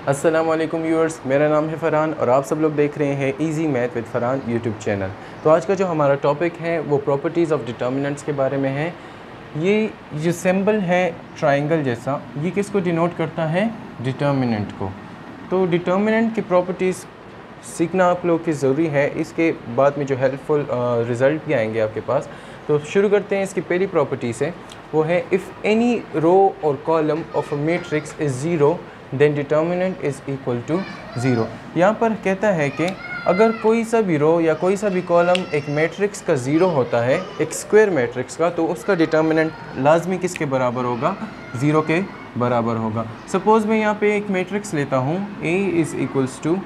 अस्सलाम वालेकुम व्यूअर्स, मेरा नाम है फ़रहान और आप सब लोग देख रहे हैं easy math with Farhan YouTube channel. तो आज का जो हमारा टॉपिक है वो प्रॉपर्टीज़ ऑफ डिटर्मिनेंट्स के बारे में है। ये जो सिंबल है ट्रायंगल जैसा, ये किसको डिनोट करता है? डिटर्मिनेंट को। तो डिटर्मिनेंट की प्रॉपर्टीज़ सीखना आप लोग की ज़रूरी है, इसके बाद में जो हेल्पफुल रिज़ल्ट भी आएंगे आपके पास। तो शुरू करते हैं। इसकी पहली प्रॉपर्टी से, वो है इफ़ एनी रो और column of a matrix is zero then determinant is equal to zero. यहाँ पर कहता है कि अगर कोई सा भी रो या कोई सा भी कॉलम एक मैट्रिक्स का ज़ीरो होता है, एक स्क्वायर मैट्रिक्स का, तो उसका डिटर्मिनेंट लाजमी किसके बराबर होगा? ज़ीरो के बराबर होगा। सपोज़ मैं यहाँ पे एक मैट्रिक्स लेता हूँ, A इज़ इक्वल्स टू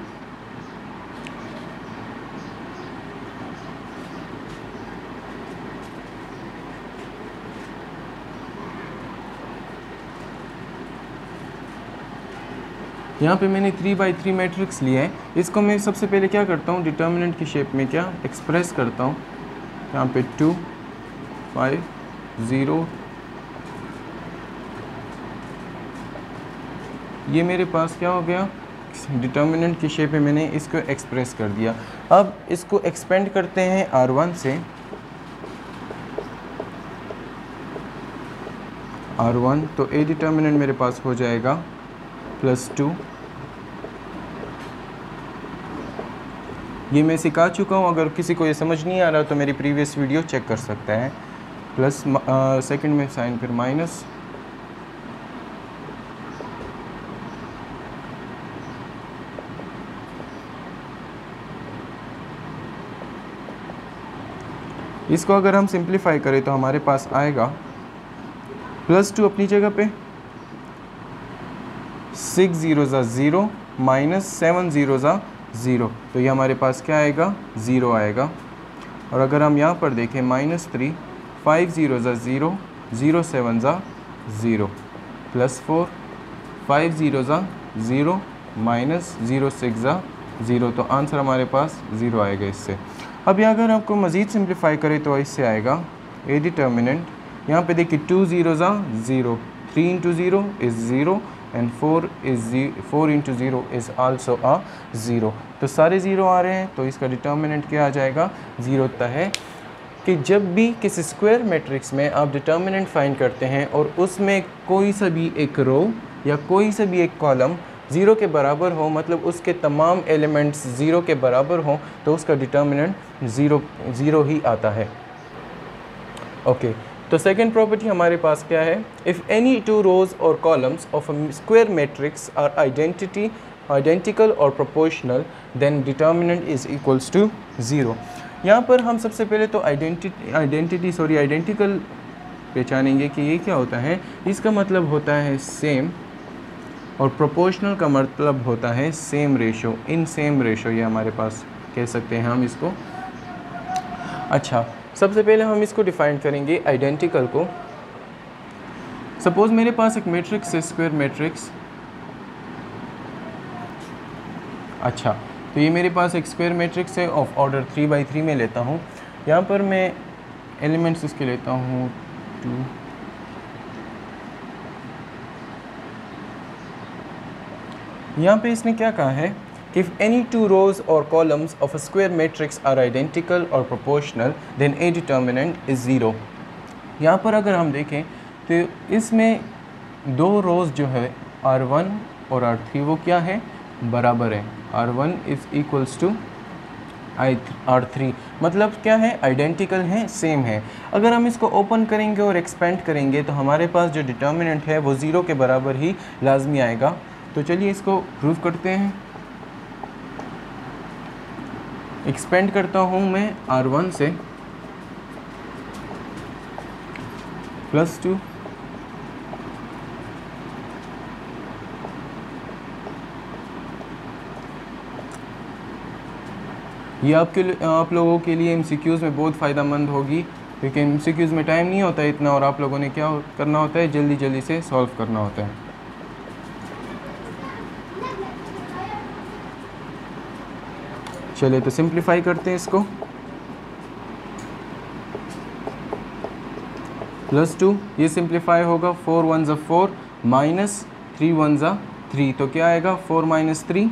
यहाँ पे मैंने 3×3 मैट्रिक्स लिया है। इसको मैं सबसे पहले क्या करता हूँ, डिटर्मिनेंट की शेप में क्या एक्सप्रेस करता हूँ। यहाँ पे 2 5 0, ये मेरे पास क्या हो गया, डिटर्मिनेंट की शेप में मैंने इसको एक्सप्रेस कर दिया। अब इसको एक्सपेंड करते हैं R1 से। R1 तो A डिटर्मिनेंट मेरे पास हो जाएगा +2। ये मैं सिखा चुका हूँ, अगर किसी को ये समझ नहीं आ रहा तो मेरी प्रीवियस वीडियो चेक कर सकता है। प्लस सेकंड में साइन फिर माइनस, इसको अगर हम सिंप्लीफाई करें तो हमारे पास आएगा +2 अपनी जगह पे, 6 0 0 -7 0 0, तो ये हमारे पास क्या आएगा? 0 आएगा। और अगर हम यहाँ पर देखें -3, 5 0 0 0 7 0, +4 5 0 0 -0 6 0, तो आंसर हमारे पास 0 आएगा इससे। अब यहाँ अगर आपको मज़ीद सिंप्लीफाई करें तो इससे आएगा A डिटर्मिनेंट, यहाँ पे देखिए 2 0 0, 3 × 0 is 0 and 4 × 0 is also a 0। तो सारे 0 आ रहे हैं, तो इसका डिटर्मिनेंट क्या आ जाएगा? 0 होता है कि जब भी किसी स्क्वायर मैट्रिक्स में आप डिटर्मिनेंट फाइंड करते हैं और उसमें कोई सा भी एक रो या कोई सा भी एक कॉलम 0 के बराबर हो, मतलब उसके तमाम एलिमेंट्स 0 के बराबर हों, तो उसका डिटर्मिनेंट 0 ही आता है। ओके, तो सेकेंड प्रॉपर्टी हमारे पास क्या है? इफ़ एनी टू रोज और columns of a square matrix are identical और proportional then determinant is equals to 0। यहाँ पर हम सबसे पहले तो आइडेंटिकल पहचानेंगे कि ये क्या होता है। इसका मतलब होता है सेम, और प्रोपोर्शनल का मतलब होता है same ratio, in same ratio, ये हमारे पास कह सकते हैं हम इसको। अच्छा, सबसे पहले हम इसको डिफाइन करेंगे आइडेंटिकल को। सपोज़ मेरे पास एक मैट्रिक्स है, स्क्वायर मैट्रिक्स। अच्छा, तो ये मेरे पास एक स्क्वायर मैट्रिक्स है ऑफ ऑर्डर 3×3 में लेता हूँ। यहाँ पर मैं एलिमेंट्स इसके लेता हूँ 2, यहाँ पे इसने क्या कहा है कि इफ़ एनी टू रोज और columns of a square matrix are identical और proportional then A determinant is 0। यहाँ पर अगर हम देखें तो इसमें दो रोज़ जो है R1 और R3 वो क्या है? बराबर है। R1 is equals to R3, मतलब क्या है? आइडेंटिकल है, सेम है। अगर हम इसको ओपन करेंगे और एक्सपेंड करेंगे तो हमारे पास जो डिटर्मिनेंट है वो 0 के बराबर ही लाजमी आएगा। तो चलिए इसको प्रूव करते हैं। एक्सपेंड करता हूँ मैं R1 से, +2 ये आप लोगों के लिए MCQs में बहुत फ़ायदेमंद होगी, क्योंकि MCQs में टाइम नहीं होता है इतना, और आप लोगों ने क्या करना होता है, जल्दी जल्दी से सॉल्व करना होता है। चलिए तो सिंप्लीफाई करते हैं इसको। +2 ये सिंप्लीफाई होगा, 4 1 4 -3 1 3, तो क्या आएगा 4 माइनस 3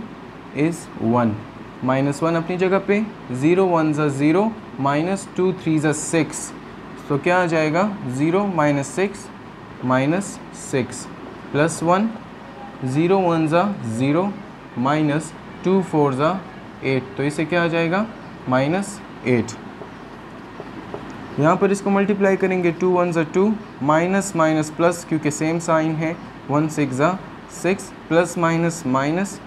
इज़ 1, -1 अपनी जगह पे, 0 1 ज़ा 0, -2 3 ज़ा 6, तो क्या आ जाएगा 0 -6 -6 +1, 0 1 ज़ा 0, -2 4 ज़ा 8, तो इसे क्या आ जाएगा -8। यहाँ पर इसको मल्टीप्लाई करेंगे, 2 1 ज़ा 2, माइनस माइनस प्लस क्योंकि सेम साइन है, 1 6 ज़ा 6, प्लस माइनस माइनस,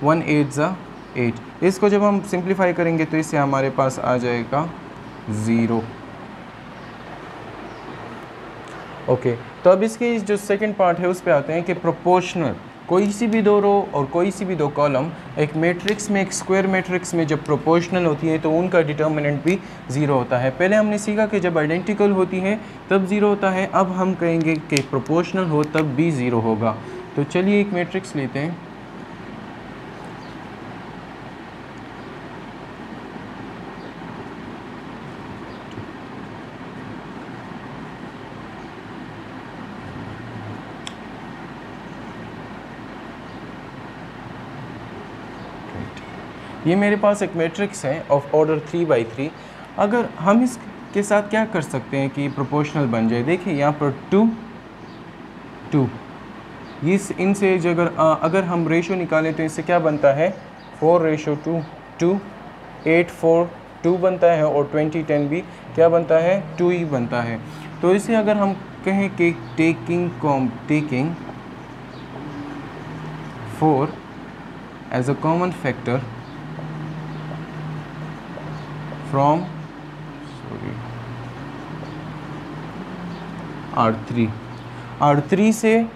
1 8 ज़ा 8। इसको जब हम सिंप्लीफाई करेंगे तो इससे हमारे पास आ जाएगा 0। ओके, तो अब इसकी जो सेकंड पार्ट है उस पे आते हैं कि प्रोपोर्शनल, कोई सी भी दो रो और कोई सी भी दो कॉलम एक मैट्रिक्स में, एक स्क्वायर मैट्रिक्स में जब प्रोपोर्शनल होती है तो उनका डिटर्मिनेंट भी 0 होता है। पहले हमने सीखा कि जब आइडेंटिकल होती है तब 0 होता है, अब हम कहेंगे कि प्रोपोर्शनल हो तब भी 0 होगा। तो चलिए एक मैट्रिक्स लेते हैं। ये मेरे पास एक मैट्रिक्स है ऑफ ऑर्डर 3×3। अगर हम इसके साथ क्या कर सकते हैं कि प्रोपोर्शनल बन जाए, देखिए यहाँ पर 2 2, इस इनसे अगर हम रेशो निकालें तो इससे क्या बनता है 4:2 2, 8 4 2 बनता है, और 20 10 भी क्या बनता है 2 ही बनता है। तो इसे अगर हम कहें कि taking 4 as a common factor from R3 से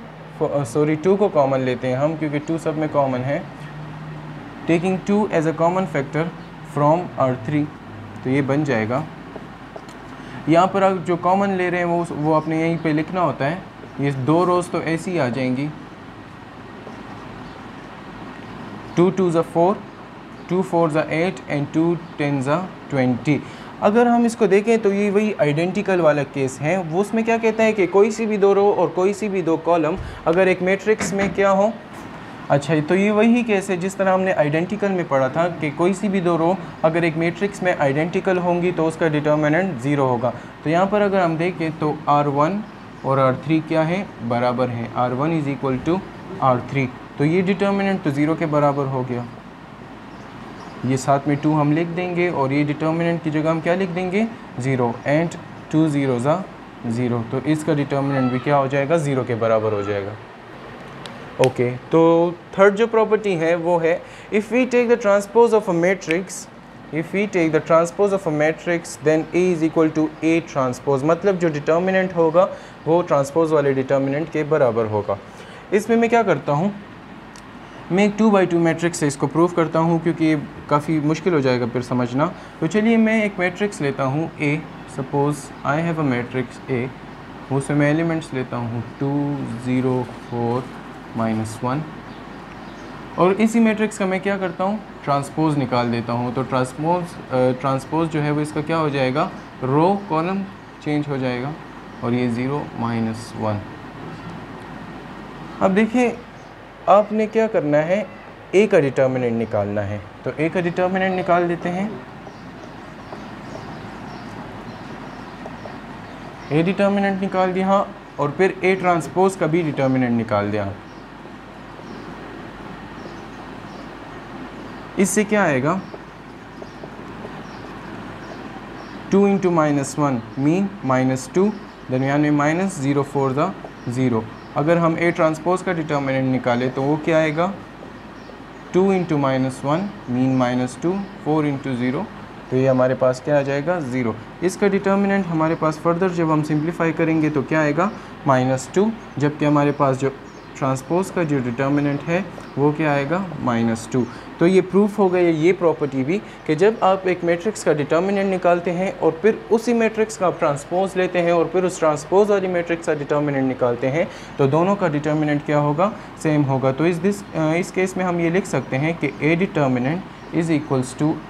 2 को कॉमन लेते हैं हम क्योंकि 2 सब में कॉमन है। Taking 2 as a common factor from R3, तो ये बन जाएगा। यहाँ पर आप जो कॉमन ले रहे हैं वो अपने यहीं पे लिखना होता है। ये 2 रोज़ तो ऐसी ही आ जाएंगी, 2 2 ज़ा 4, 2 4 ज़ा 8 एंड 2 10 ज़ा 20। अगर हम इसको देखें तो ये वही आइडेंटिकल वाला केस है। वो उसमें क्या कहता है कि कोई सी भी 2 रो और कोई सी भी 2 कॉलम अगर एक मैट्रिक्स में क्या हो, अच्छा तो ये वही केस है जिस तरह हमने आइडेंटिकल में पढ़ा था कि कोई सी भी 2 रो अगर एक मैट्रिक्स में आइडेंटिकल होंगी तो उसका डिटर्मिनेंट 0 होगा। तो यहाँ पर अगर हम देखें तो R1 और R3 क्या है, बराबर हैं, R1 = R3, तो ये डिटर्मिनेंट तो 0 के बराबर हो गया। ये साथ में 2 हम लिख देंगे और ये डिटर्मिनेंट की जगह हम क्या लिख देंगे 0, एंड 2 0 ज़ा 0, तो इसका डिटर्मिनेंट भी क्या हो जाएगा 0 के बराबर हो जाएगा। ओके, तो थर्ड जो प्रॉपर्टी है वो है if we take the transpose of a matrix, then A = A transpose, मतलब जो डिटर्मिनेंट होगा वो ट्रांसपोज वाले डिटर्मिनेंट के बराबर होगा। इसमें मैं क्या करता हूँ, मैं एक 2×2 मैट्रिक्स से इसको प्रूव करता हूँ क्योंकि ये काफ़ी मुश्किल हो जाएगा फिर समझना। तो चलिए मैं एक मैट्रिक्स लेता हूँ A, suppose I have a matrix A, उसमें मैं एलिमेंट्स लेता हूँ 2 0 4 -1, और इसी मैट्रिक्स का मैं क्या करता हूँ ट्रांसपोज निकाल देता हूँ। तो ट्रांसपोज जो है वो इसका क्या हो जाएगा, रो कॉलम चेंज हो जाएगा, और ये 0 -1। अब देखिए आपने क्या करना है, A का डिटर्मिनेंट निकालना है, तो A का डिटर्मिनेंट निकाल देते हैं। A डिटर्मिनेंट निकाल दिया और फिर A ट्रांसपोज का भी डिटर्मिनेंट निकाल दिया। इससे क्या आएगा 2 × -1 मीन -2, दरमियान में -0 4 ज़ा 0। अगर हम A ट्रांसपोज का डिटर्मिनेंट निकालें तो वो क्या आएगा 2 × -1 मीन -2, 4 × 0, तो ये हमारे पास क्या आ जाएगा 0। इसका डिटर्मिनेंट हमारे पास फर्दर जब हम सिंप्लीफाई करेंगे तो क्या आएगा -2, जबकि हमारे पास जो ट्रांसपोज का जो डिटर्मिनेंट है वो क्या आएगा -2। तो ये प्रूफ हो गया ये प्रॉपर्टी भी कि जब आप एक मैट्रिक्स का डिटर्मिनेंट निकालते हैं और फिर उसी मैट्रिक्स का आप ट्रांसपोज लेते हैं और फिर उस ट्रांसपोज वाली मैट्रिक्स का डिटर्मिनेंट निकालते हैं तो दोनों का डिटर्मिनेंट क्या होगा, सेम होगा। तो इस केस में हम ये लिख सकते हैं कि A determinant =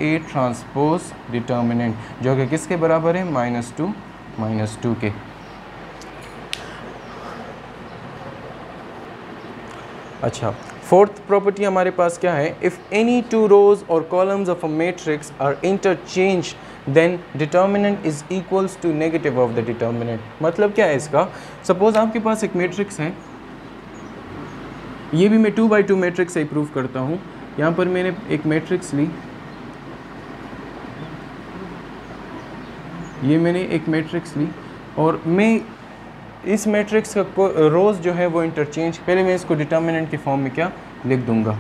A transpose determinant, जो कि किसके बराबर है -2 के। अच्छा, फोर्थ प्रॉपर्टी हमारे पास क्या है, इफ़ एनी टू रोज और columns of a matrix are interchange then determinant is equals to negative of the determinant. मतलब क्या है इसका, सपोज आपके पास एक मैट्रिक्स है, ये भी मैं 2 by 2 मैट्रिक्स से प्रूव करता हूँ। यहाँ पर मैंने एक मैट्रिक्स ली, ये मैंने एक मैट्रिक्स ली और मैं इस मैट्रिक्स का रोज़ जो है वो इंटरचेंज, पहले मैं इसको डिटर्मिनेंट के फॉर्म में क्या लिख दूंगा,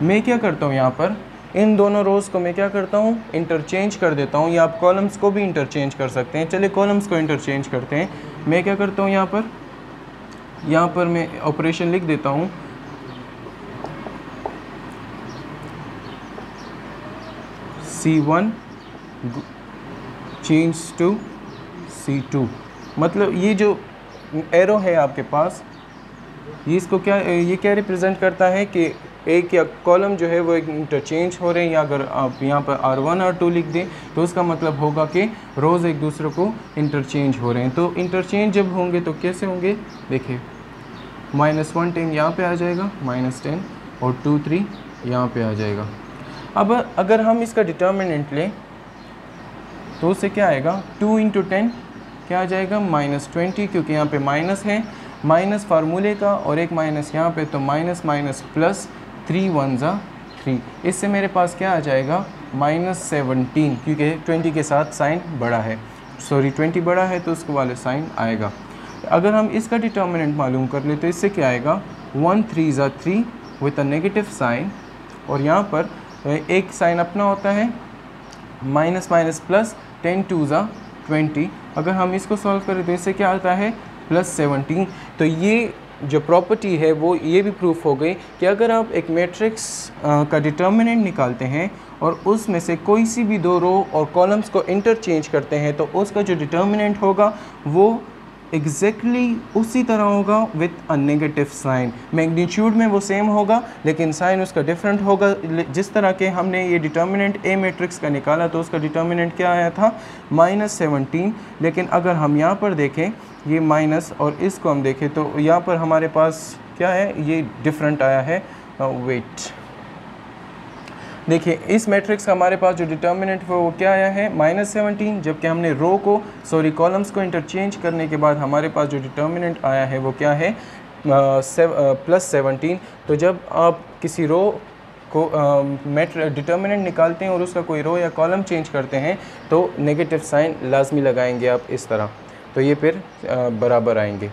मैं क्या करता हूँ यहाँ पर इन दोनों रोज़ को मैं क्या करता हूँ इंटरचेंज कर देता हूँ, या आप कॉलम्स को भी इंटरचेंज कर सकते हैं। चलिए कॉलम्स को इंटरचेंज करते हैं। मैं क्या करता हूँ यहाँ पर मैं ऑपरेशन लिख देता हूँ, C1 चेंज टू C2। मतलब ये जो एरो है आपके पास, ये इसको क्या, ये क्या रिप्रेजेंट करता है कि एक या कॉलम जो है वो एक इंटरचेंज हो रहे हैं, या अगर आप यहाँ पर R1 R2 लिख दें तो उसका मतलब होगा कि रोज़ एक दूसरे को इंटरचेंज हो रहे हैं। तो इंटरचेंज जब होंगे तो कैसे होंगे, देखिए -1 10 यहाँ पे आ जाएगा, -10 और 2 3 यहाँ पे आ जाएगा। अब अगर हम इसका डिटर्मिनेंट लें तो उससे क्या आएगा, 2 × 10 क्या आ जाएगा, -20, क्योंकि यहाँ पे माइनस है, माइनस फार्मूले का और एक माइनस यहाँ पे, तो माइनस माइनस प्लस 3 1 ज़ा 3, इससे मेरे पास क्या आ जाएगा -17, क्योंकि 20 के साथ साइन बड़ा है, सॉरी 20 बड़ा है तो उसके वाले साइन आएगा। अगर हम इसका डिटर्मिनेंट मालूम कर ले तो इससे क्या आएगा, 1 3 ज़ा 3 विथ अ नेगेटिव साइन, और यहाँ पर एक साइन अपना होता है, माइनस माइनस प्लस 10 2 ज़ा 20। अगर हम इसको सॉल्व करें तो इससे क्या आता है +17। तो ये जो प्रॉपर्टी है वो ये भी प्रूफ हो गई कि अगर आप एक मैट्रिक्स का डिटर्मिनेंट निकालते हैं और उसमें से कोई सी भी दो रो और कॉलम्स को इंटरचेंज करते हैं तो उसका जो डिटर्मिनेंट होगा वो एग्जैक्टली उसी तरह होगा with a negative sign. Magnitude में वो सेम होगा लेकिन साइन उसका डिफरेंट होगा। जिस तरह के हमने ये डिटर्मिनेंट ए मैट्रिक्स का निकाला तो उसका डिटर्मिनेंट क्या आया था, -17, लेकिन अगर हम यहाँ पर देखें ये माइनस और इसको हम देखें तो यहाँ पर हमारे पास क्या है, ये डिफरेंट आया है। वेट देखिए, इस मैट्रिक्स का हमारे पास जो डिटर्मिनेंट है वो क्या आया है, -17, जबकि हमने रो को कॉलम्स को इंटरचेंज करने के बाद हमारे पास जो डिटर्मिनेंट आया है वो क्या है, +17। तो जब आप किसी रो को डिटर्मिनेंट निकालते हैं और उसका कोई रो या कॉलम चेंज करते हैं तो नेगेटिव साइन लाजमी लगाएंगे आप इस तरह, तो ये फिर बराबर आएंगे।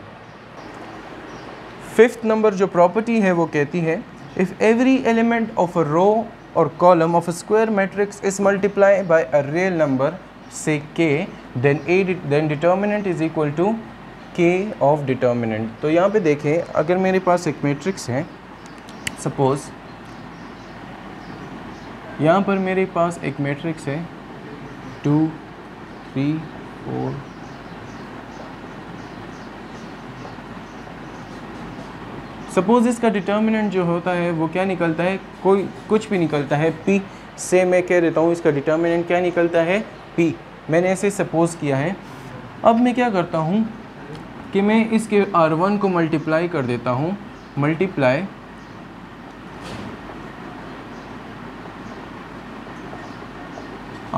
फिफ्थ नंबर जो प्रॉपर्टी है वो कहती है, if every element of a row or column of a square matrix is multiplied by a real number, say k, then determinant is equal to k of determinant। तो यहाँ पे देखें, अगर मेरे पास एक मैट्रिक्स है, सपोज यहाँ पर मेरे पास एक मैट्रिक्स है 2 3 4, सपोज इसका डिटर्मिनेंट जो होता है वो क्या निकलता है, कोई कुछ भी निकलता है, p से मैं कह देता हूँ इसका डिटर्मिनेंट क्या निकलता है, p। मैंने ऐसे सपोज किया है। अब मैं क्या करता हूँ कि मैं इसके R1 को मल्टीप्लाई कर देता हूँ, मल्टीप्लाई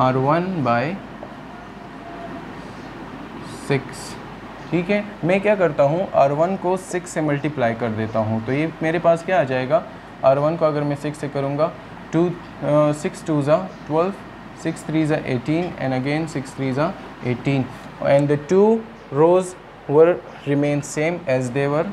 R1 बाय 6। ठीक है, मैं क्या करता हूँ R1 को 6 से मल्टीप्लाई कर देता हूँ, तो ये मेरे पास क्या आ जाएगा, R1 को अगर मैं 6 से करूँगा, 6 2 ज़ा 12, 6 3 ज़ा 18 एंड अगेन 6 3 ज़ा 18 and the two rows were remain same as they were.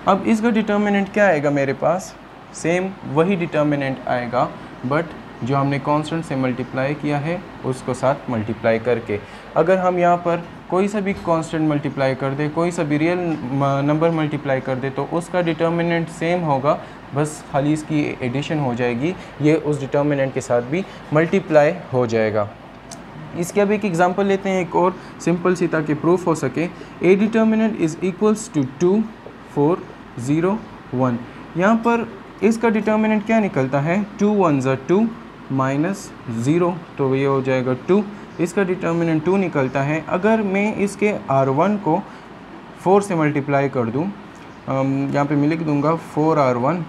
अब इसका डिटर्मिनेंट क्या आएगा मेरे पास, सेम वही डिटर्मिनेंट आएगा, बट जो हमने कांस्टेंट से मल्टीप्लाई किया है उसको साथ मल्टीप्लाई करके। अगर हम यहाँ पर कोई सा भी कांस्टेंट मल्टीप्लाई कर दे, कोई सा भी रियल नंबर मल्टीप्लाई कर दे तो उसका डिटर्मिनेंट सेम होगा, बस खाली इसकी एडिशन हो जाएगी, ये उस डिटर्मिनेंट के साथ भी मल्टीप्लाई हो जाएगा। इसके अब एक एग्जांपल लेते हैं, एक और सिंपल सी, ताकि प्रूफ हो सके। A determinant is equals to 2 4 0 1। यहाँ पर इसका डिटर्मिनेंट क्या निकलता है, 2 1 ज़ा 2, -0, तो ये हो जाएगा 2। इसका डिटर्मिनेंट 2 निकलता है। अगर मैं इसके R1 को 4 से मल्टीप्लाई कर दूँ, यहाँ पे मैं लिख दूँगा 4R1,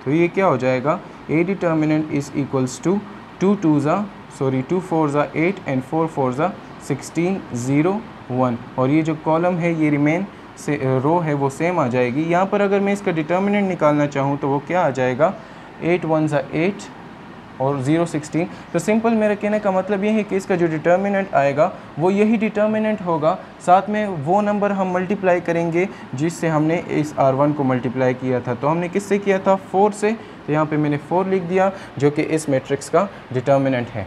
तो ये क्या हो जाएगा, A determinant is equals to 2 4 ज़ा 8 एंड 4 4 ज़ा 16 0 1। और ये जो कॉलम है ये रिमेन से रो है वो सेम आ जाएगी। यहाँ पर अगर मैं इसका डिटर्मिनेंट निकालना चाहूँ तो वो क्या आ जाएगा, 8 1 ज़ा 8 और 0 16। तो सिंपल मेरे कहने का मतलब ये है कि इसका जो डिटर्मिनेंट आएगा वो यही डिटर्मिनेंट होगा, साथ में वो नंबर हम मल्टीप्लाई करेंगे जिससे हमने इस R1 को मल्टीप्लाई किया था। तो हमने किससे किया था, 4 से, तो यहाँ पे मैंने 4 लिख दिया जो कि इस मैट्रिक्स का डिटर्मिनेंट है।